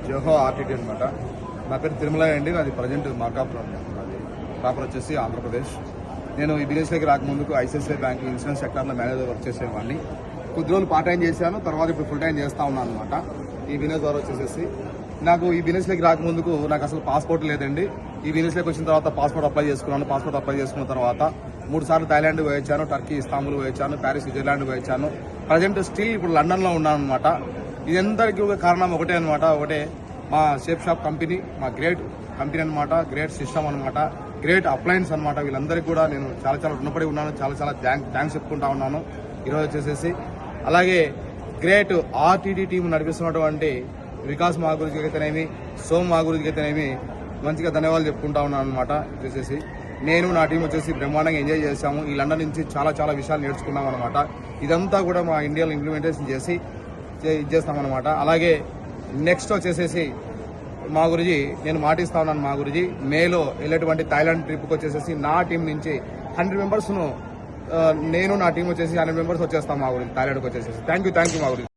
Zoho RTT అనమాట. నా పేరు తిరుమల అండి. నాది ప్రజెంట్ మార్కాపురం, నాది ప్రాపర్ వచ్చేసి ఆంధ్రప్రదేశ్. నేను ఈ బిజినెస్లోకి రాకముందుకు ఐసిఐసిఐ బ్యాంక్ ఇన్సూరెన్స్ సెక్టర్లో మేనేజర్ వర్క్ చేసేవాడిని. కొద్ది రోజులు పార్ట్ టైం చేశాను, తర్వాత ఇప్పుడు ఫుల్ టైం చేస్తా ఉన్నాను అనమాట. ఈ బిజినెస్ ద్వారా వచ్చేసి నాకు ఈ బిజినెస్లోకి రాకముందుకు నాకు అసలు పాస్పోర్ట్ లేదండి. ఈ బిజినెస్లోకి వచ్చిన తర్వాత పాస్పోర్ట్ అప్లై చేసుకున్నాను. పాస్పోర్ట్ అప్లై చేసుకున్న తర్వాత 3 సార్లు థాయిలాండ్ పోయొచ్చాను, టర్కీ ఇస్తాంబుల్ పోయొచ్చాను, ప్యారిస్ స్విట్జర్లాండ్ పోయొచ్చాను. ప్రజెంట్ స్టిల్ ఇప్పుడు లండన్లో ఉన్నాను అనమాట. ఇదందరికీ ఒక కారణం ఒకటే అనమాట. ఒకటే మా షేప్ షాప్ కంపెనీ, మా గ్రేట్ కంపెనీ అనమాట, గ్రేట్ సిస్టమ్ అనమాట, గ్రేట్ అప్లయన్స్ అనమాట. వీళ్ళందరికీ కూడా నేను చాలా చాలా రుణపడి ఉన్నాను. చాలా థ్యాంక్స్ చెప్పుకుంటా ఉన్నాను ఈరోజు వచ్చేసేసి. అలాగే గ్రేట్ ఆర్టీటీ టీం నడిపిస్తున్నటువంటి వికాస్ మా గురించి అయితేనేమి, సోమ్ మా గురించి అయితేనేమి మంచిగా ధన్యవాదాలు చెప్పుకుంటా ఉన్నాను అనమాట. వచ్చేసేసి నేను నా టీం వచ్చేసి బ్రహ్మాండంగా ఎంజాయ్ చేశాము. ఈ లండన్ నుంచి చాలా విషయాలు నేర్చుకున్నాం అనమాట. ఇదంతా కూడా మా ఇండియాలో ఇంప్లిమెంటేషన్ చేసి ఇచ్చేస్తామన్నమాట. అలాగే నెక్స్ట్ వచ్చేసేసి మా గురించి నేను మాటిస్తా ఉన్నాను. మా గురించి మేలో వెళ్ళేటువంటి థాయిలాండ్ ట్రిప్కి వచ్చేసేసి నా టీం నుంచి 100 మెంబర్స్ను నేను నా టీం వచ్చేసి 100 మెంబర్స్ వచ్చేస్తాం మా గురించి థాయిలాండ్కి వచ్చేసేసి. థ్యాంక్ యూ మా గురించి.